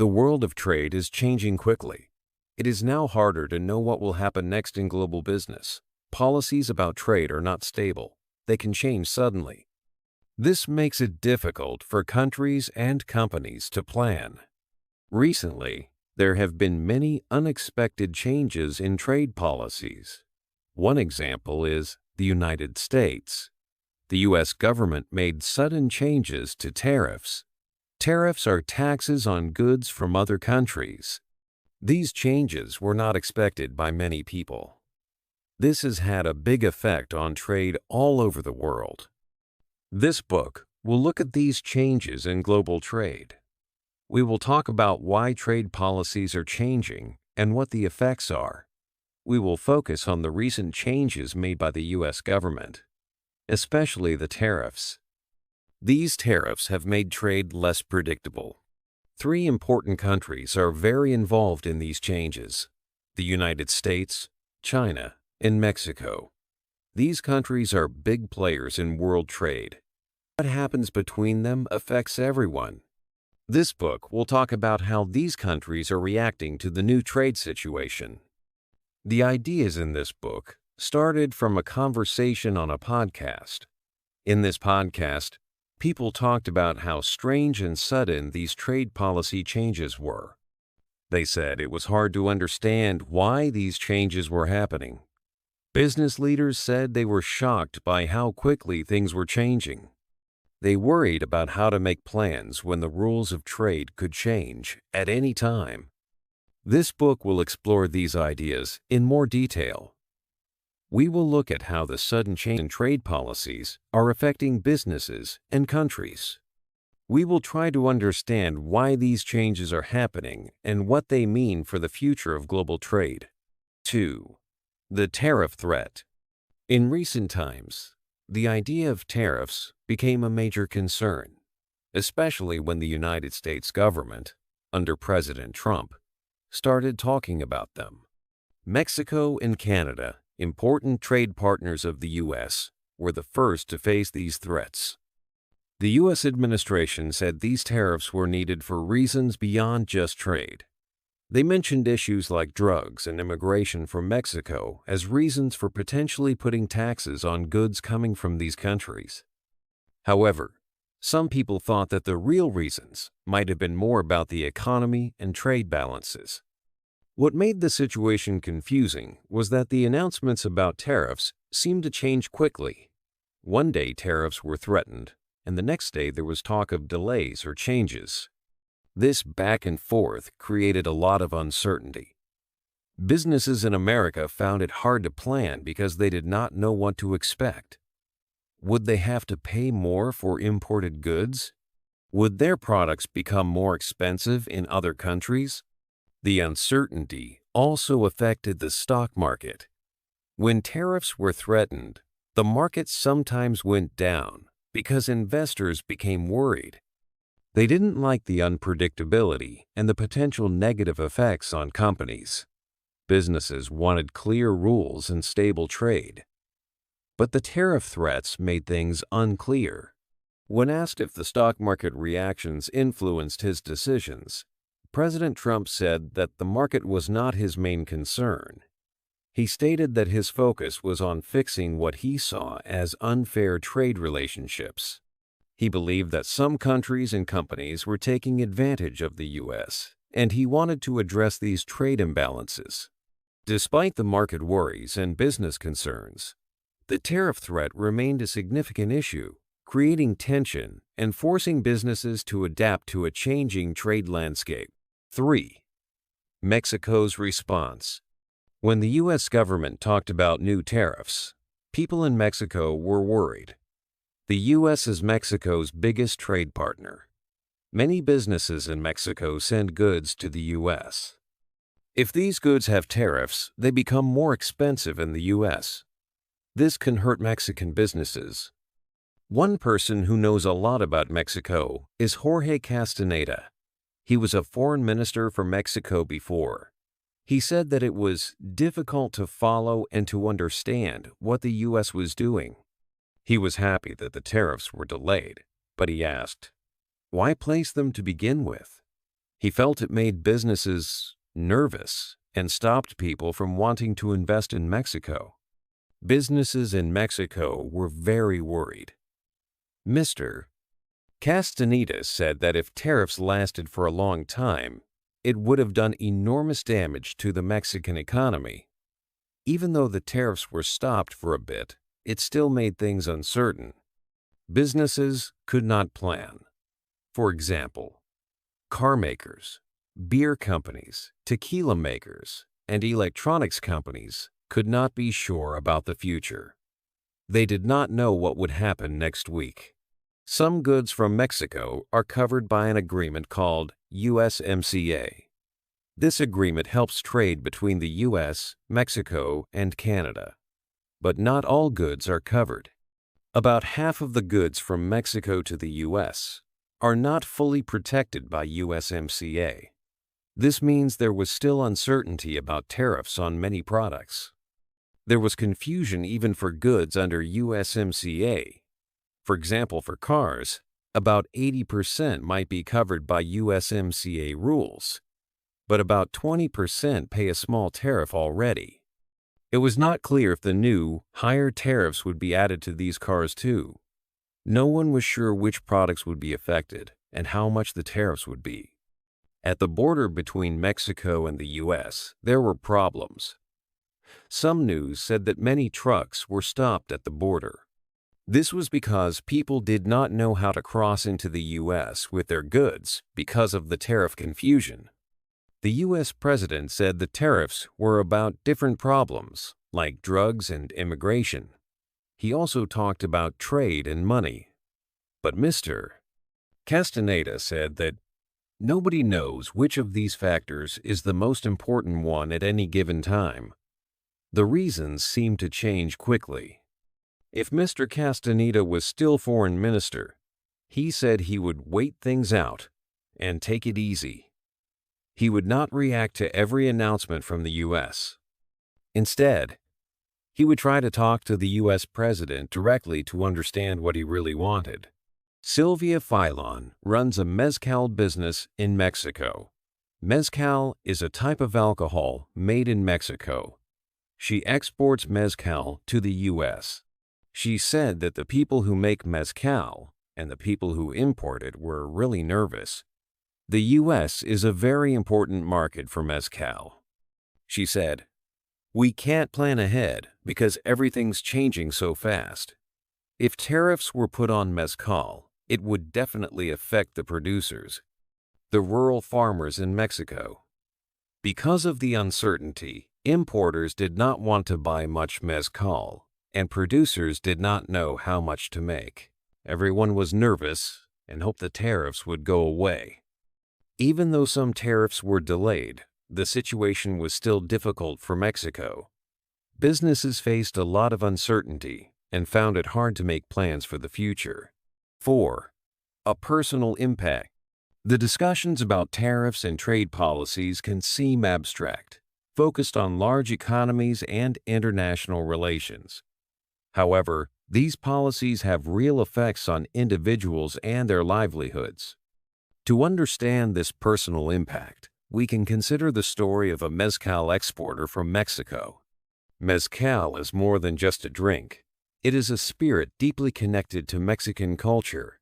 The world of trade is changing quickly. It is now harder to know what will happen next in global business. Policies about trade are not stable. They can change suddenly. This makes it difficult for countries and companies to plan. Recently, there have been many unexpected changes in trade policies. One example is the United States. The U.S. government made sudden changes to tariffs. Tariffs are taxes on goods from other countries. These changes were not expected by many people. This has had a big effect on trade all over the world. This book will look at these changes in global trade. We will talk about why trade policies are changing and what the effects are. We will focus on the recent changes made by the U.S. government, especially the tariffs. These tariffs have made trade less predictable. 3 important countries are very involved in these changes: the United States, China, and Mexico. These countries are big players in world trade. What happens between them affects everyone. This book will talk about how these countries are reacting to the new trade situation. The ideas in this book started from a conversation on a podcast. In this podcast, people talked about how strange and sudden these trade policy changes were. They said it was hard to understand why these changes were happening. Business leaders said they were shocked by how quickly things were changing. They worried about how to make plans when the rules of trade could change at any time. This book will explore these ideas in more detail. We will look at how the sudden change in trade policies are affecting businesses and countries. We will try to understand why these changes are happening and what they mean for the future of global trade. 2. The tariff threat. In recent times, the idea of tariffs became a major concern, especially when the United States government, under President Trump, started talking about them. Mexico and Canada, important trade partners of the U.S., were the first to face these threats. The U.S. administration said these tariffs were needed for reasons beyond just trade. They mentioned issues like drugs and immigration from Mexico as reasons for potentially putting taxes on goods coming from these countries. However, some people thought that the real reasons might have been more about the economy and trade balances. What made the situation confusing was that the announcements about tariffs seemed to change quickly. One day tariffs were threatened, and the next day there was talk of delays or changes. This back and forth created a lot of uncertainty. Businesses in America found it hard to plan because they did not know what to expect. Would they have to pay more for imported goods? Would their products become more expensive in other countries? The uncertainty also affected the stock market. When tariffs were threatened, the market sometimes went down because investors became worried. They didn't like the unpredictability and the potential negative effects on companies. Businesses wanted clear rules and stable trade. But the tariff threats made things unclear. When asked if the stock market reactions influenced his decisions, President Trump said that the market was not his main concern. He stated that his focus was on fixing what he saw as unfair trade relationships. He believed that some countries and companies were taking advantage of the U.S., and he wanted to address these trade imbalances. Despite the market worries and business concerns, the tariff threat remained a significant issue, creating tension and forcing businesses to adapt to a changing trade landscape. 3. Mexico's response. When the U.S. government talked about new tariffs, people in Mexico were worried. The U.S. is Mexico's biggest trade partner. Many businesses in Mexico send goods to the U.S. If these goods have tariffs, they become more expensive in the U.S. This can hurt Mexican businesses. One person who knows a lot about Mexico is Jorge Castaneda. He was a foreign minister for Mexico before. He said that it was difficult to follow and to understand what the U.S. was doing. He was happy that the tariffs were delayed, but he asked, why place them to begin with? He felt it made businesses nervous and stopped people from wanting to invest in Mexico. Businesses in Mexico were very worried. Mr. Castaneda said that if tariffs lasted for a long time, it would have done enormous damage to the Mexican economy. Even though the tariffs were stopped for a bit, it still made things uncertain. Businesses could not plan. For example, car makers, beer companies, tequila makers, and electronics companies could not be sure about the future. They did not know what would happen next week. Some goods from Mexico are covered by an agreement called USMCA. This agreement helps trade between the US, Mexico, and Canada. But not all goods are covered. About half of the goods from Mexico to the US are not fully protected by USMCA. This means there was still uncertainty about tariffs on many products. There was confusion even for goods under USMCA. For example, for cars, about 80% might be covered by USMCA rules, but about 20% pay a small tariff already. It was not clear if the new, higher tariffs would be added to these cars too. No one was sure which products would be affected and how much the tariffs would be. At the border between Mexico and the US, there were problems. Some news said that many trucks were stopped at the border. This was because people did not know how to cross into the US with their goods because of the tariff confusion. The US president said the tariffs were about different problems, like drugs and immigration. He also talked about trade and money. But Mr. Castaneda said that nobody knows which of these factors is the most important one at any given time. The reasons seem to change quickly. If Mr. Castaneda was still foreign minister, he said he would wait things out and take it easy. He would not react to every announcement from the U.S. Instead, he would try to talk to the U.S. president directly to understand what he really wanted. Sylvia Filon runs a mezcal business in Mexico. Mezcal is a type of alcohol made in Mexico. She exports mezcal to the U.S. She said that the people who make mezcal and the people who import it were really nervous. The U.S. is a very important market for mezcal. She said, "We can't plan ahead because everything's changing so fast. If tariffs were put on mezcal, it would definitely affect the producers, the rural farmers in Mexico. Because of the uncertainty, importers did not want to buy much mezcal, and producers did not know how much to make. Everyone was nervous and hoped the tariffs would go away. Even though some tariffs were delayed, the situation was still difficult for Mexico. Businesses faced a lot of uncertainty and found it hard to make plans for the future." 4. A personal impact. The discussions about tariffs and trade policies can seem abstract, focused on large economies and international relations. However, these policies have real effects on individuals and their livelihoods. To understand this personal impact, we can consider the story of a mezcal exporter from Mexico. Mezcal is more than just a drink. It is a spirit deeply connected to Mexican culture.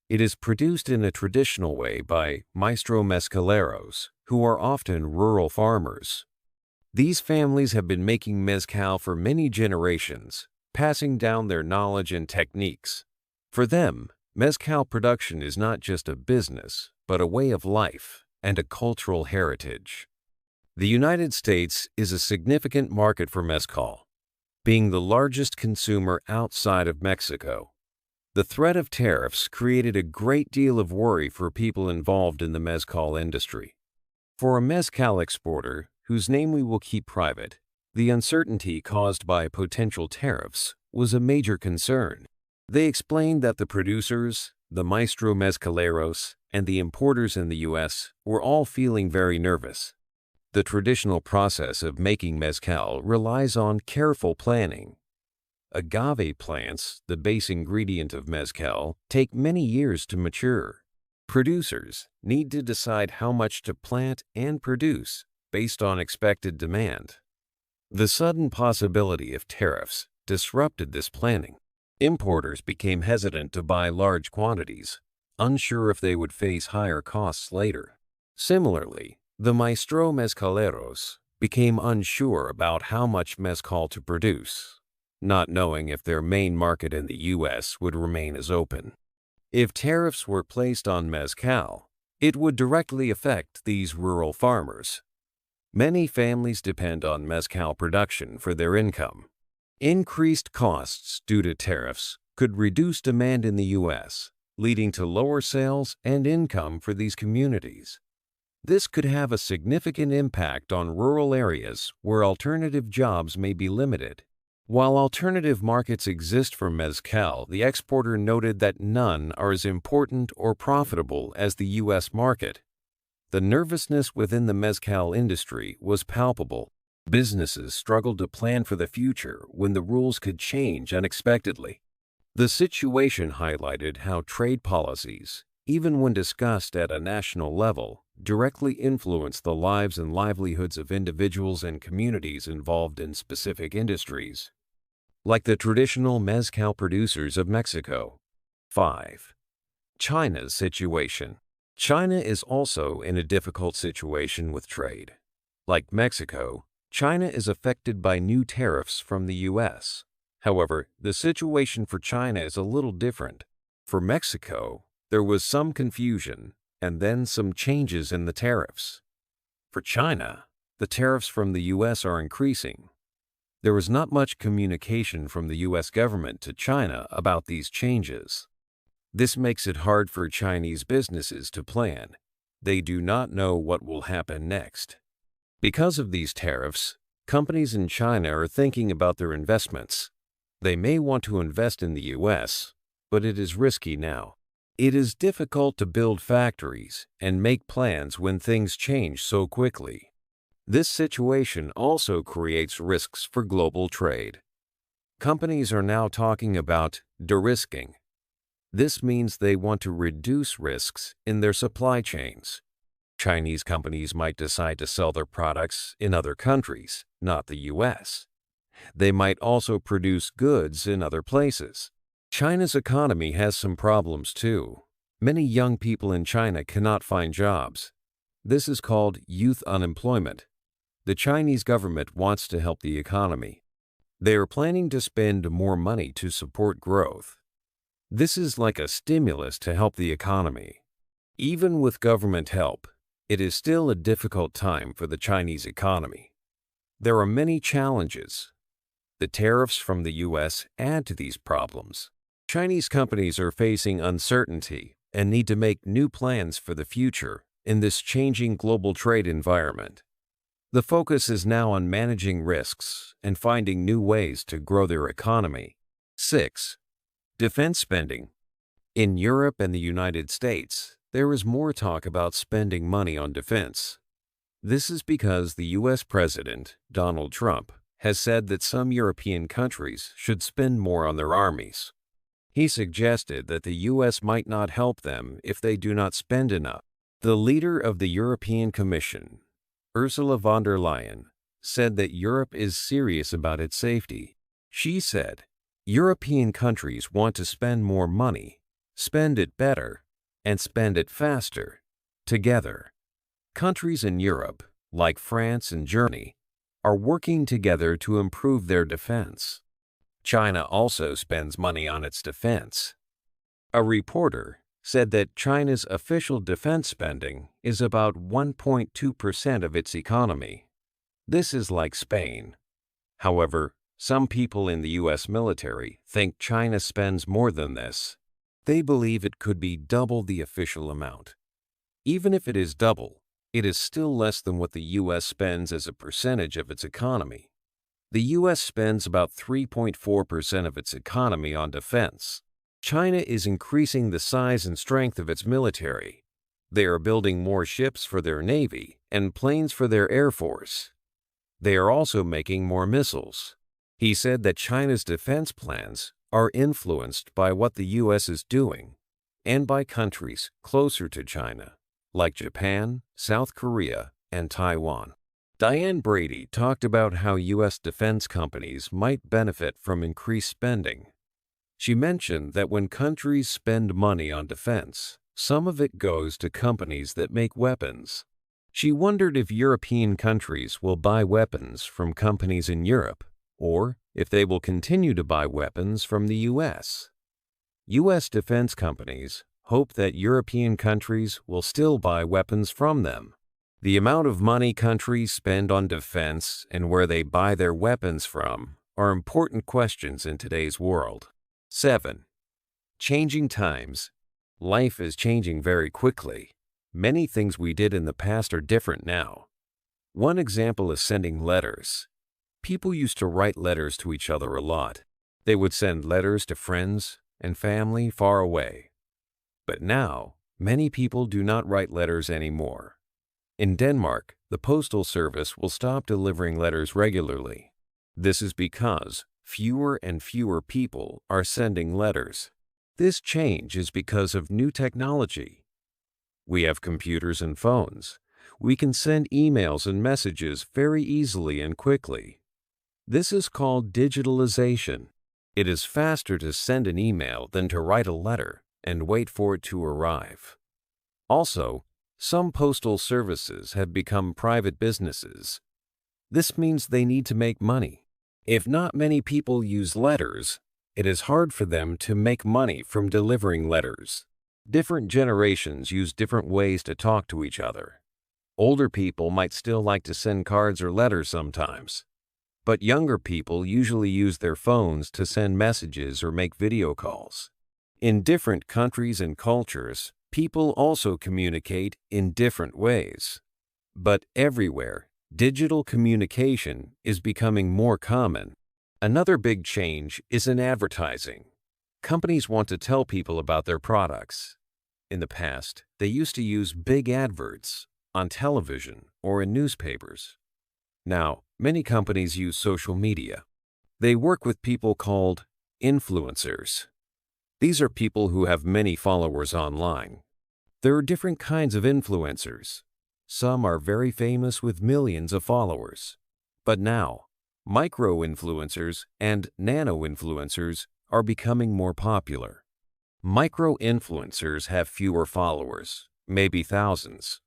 It is produced in a traditional way by maestro mezcaleros, who are often rural farmers. These families have been making mezcal for many generations, passing down their knowledge and techniques. For them, mezcal production is not just a business, but a way of life and a cultural heritage. The United States is a significant market for mezcal, being the largest consumer outside of Mexico. The threat of tariffs created a great deal of worry for people involved in the mezcal industry. For a mezcal exporter, whose name we will keep private, the uncertainty caused by potential tariffs was a major concern. They explained that the producers, the maestro mezcaleros, and the importers in the U.S. were all feeling very nervous. The traditional process of making mezcal relies on careful planning. Agave plants, the base ingredient of mezcal, take many years to mature. Producers need to decide how much to plant and produce based on expected demand. The sudden possibility of tariffs disrupted this planning. Importers became hesitant to buy large quantities, unsure if they would face higher costs later. Similarly, the maestro mezcaleros became unsure about how much mezcal to produce, not knowing if their main market in the U.S. would remain as open. If tariffs were placed on mezcal, it would directly affect these rural farmers. Many families depend on mezcal production for their income. Increased costs due to tariffs could reduce demand in the U.S., leading to lower sales and income for these communities. This could have a significant impact on rural areas where alternative jobs may be limited. While alternative markets exist for mezcal, the exporter noted that none are as important or profitable as the U.S. market. The nervousness within the mezcal industry was palpable. Businesses struggled to plan for the future when the rules could change unexpectedly. The situation highlighted how trade policies, even when discussed at a national level, directly influence the lives and livelihoods of individuals and communities involved in specific industries, like the traditional mezcal producers of Mexico. 5. China's situation. China is also in a difficult situation with trade. Like Mexico, China is affected by new tariffs from the U.S. However, the situation for China is a little different. For Mexico, there was some confusion and then some changes in the tariffs. For China, the tariffs from the U.S. are increasing. There was not much communication from the U.S. government to China about these changes. This makes it hard for Chinese businesses to plan. They do not know what will happen next. Because of these tariffs, companies in China are thinking about their investments. They may want to invest in the U.S., but it is risky now. It is difficult to build factories and make plans when things change so quickly. This situation also creates risks for global trade. Companies are now talking about de-risking. This means they want to reduce risks in their supply chains. Chinese companies might decide to sell their products in other countries, not the U.S. They might also produce goods in other places. China's economy has some problems too. Many young people in China cannot find jobs. This is called youth unemployment. The Chinese government wants to help the economy. They are planning to spend more money to support growth. This is like a stimulus to help the economy. Even with government help, it is still a difficult time for the Chinese economy. There are many challenges. The tariffs from the U.S. add to these problems. Chinese companies are facing uncertainty and need to make new plans for the future in this changing global trade environment. The focus is now on managing risks and finding new ways to grow their economy. 6. Defense spending. In Europe and the United States, there is more talk about spending money on defense. This is because the U.S. President, Donald Trump, has said that some European countries should spend more on their armies. He suggested that the U.S. might not help them if they do not spend enough. The leader of the European Commission, Ursula von der Leyen, said that Europe is serious about its safety. She said, European countries want to spend more money, spend it better, and spend it faster, together. Countries in Europe, like France and Germany, are working together to improve their defense. China also spends money on its defense. A reporter said that China's official defense spending is about 1.2% of its economy. This is like Spain. However, some people in the U.S. military think China spends more than this. They believe it could be double the official amount. Even if it is double, it is still less than what the U.S. spends as a percentage of its economy. The U.S. spends about 3.4% of its economy on defense. China is increasing the size and strength of its military. They are building more ships for their navy and planes for their air force. They are also making more missiles. He said that China's defense plans are influenced by what the U.S. is doing, and by countries closer to China, like Japan, South Korea, and Taiwan. Diane Brady talked about how U.S. defense companies might benefit from increased spending. She mentioned that when countries spend money on defense, some of it goes to companies that make weapons. She wondered if European countries will buy weapons from companies in Europe, or if they will continue to buy weapons from the U.S. U.S. defense companies hope that European countries will still buy weapons from them. The amount of money countries spend on defense and where they buy their weapons from are important questions in today's world. 7. Changing times. Life is changing very quickly. Many things we did in the past are different now. One example is sending letters. People used to write letters to each other a lot. They would send letters to friends and family far away. But now, many people do not write letters anymore. In Denmark, the postal service will stop delivering letters regularly. This is because fewer and fewer people are sending letters. This change is because of new technology. We have computers and phones. We can send emails and messages very easily and quickly. This is called digitalization. It is faster to send an email than to write a letter and wait for it to arrive. Also, some postal services have become private businesses. This means they need to make money. If not many people use letters, it is hard for them to make money from delivering letters. Different generations use different ways to talk to each other. Older people might still like to send cards or letters sometimes, but younger people usually use their phones to send messages or make video calls. In different countries and cultures, people also communicate in different ways. But everywhere, digital communication is becoming more common. Another big change is in advertising. Companies want to tell people about their products. In the past, they used to use big adverts on television or in newspapers. Now, many companies use social media. They work with people called influencers. These are people who have many followers online. There are different kinds of influencers. Some are very famous with millions of followers. But now, micro-influencers and nano-influencers are becoming more popular. Micro-influencers have fewer followers, maybe thousands.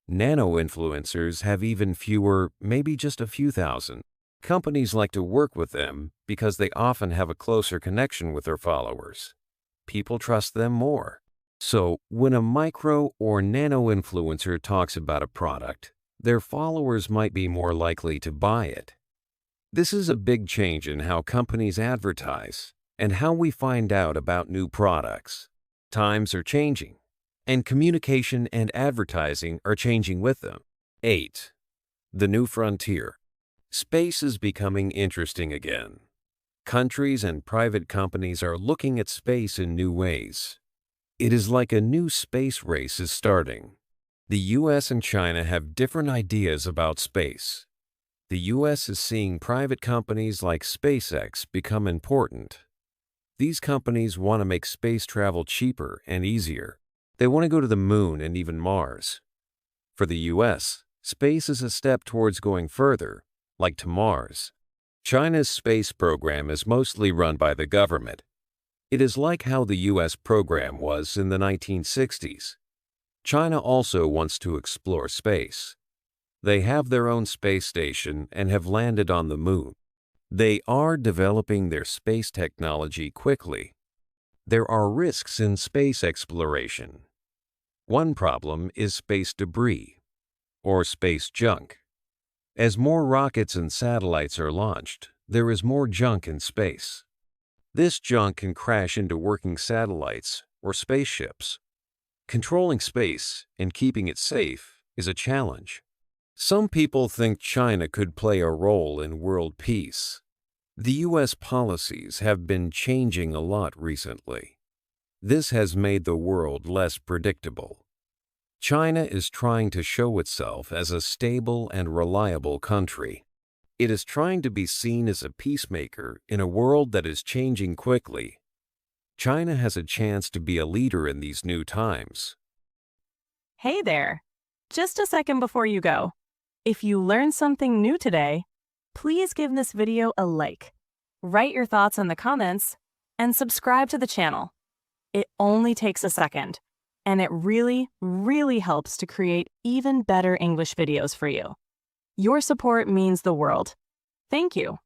Nano-influencers have even fewer, maybe just a few thousand. Companies like to work with them because they often have a closer connection with their followers. People trust them more. So, when a micro or nano-influencer talks about a product, their followers might be more likely to buy it. This is a big change in how companies advertise and how we find out about new products. Times are changing, and communication and advertising are changing with them. 8. The new frontier. Space is becoming interesting again. Countries and private companies are looking at space in new ways. It is like a new space race is starting. The U.S. and China have different ideas about space. The U.S. is seeing private companies like SpaceX become important. These companies want to make space travel cheaper and easier. They want to go to the moon and even Mars. For the U.S., space is a step towards going further, like to Mars. China's space program is mostly run by the government. It is like how the U.S. program was in the 1960s. China also wants to explore space. They have their own space station and have landed on the moon. They are developing their space technology quickly. There are risks in space exploration. One problem is space debris, or space junk. As more rockets and satellites are launched, there is more junk in space. This junk can crash into working satellites or spaceships. Controlling space and keeping it safe is a challenge. Some people think China could play a role in world peace. The U.S. policies have been changing a lot recently. This has made the world less predictable. China is trying to show itself as a stable and reliable country. It is trying to be seen as a peacemaker in a world that is changing quickly. China has a chance to be a leader in these new times. Hey there! Just a second before you go. If you learned something new today, please give this video a like, write your thoughts in the comments, and subscribe to the channel. It only takes a second, and it really, really helps to create even better English videos for you. Your support means the world. Thank you.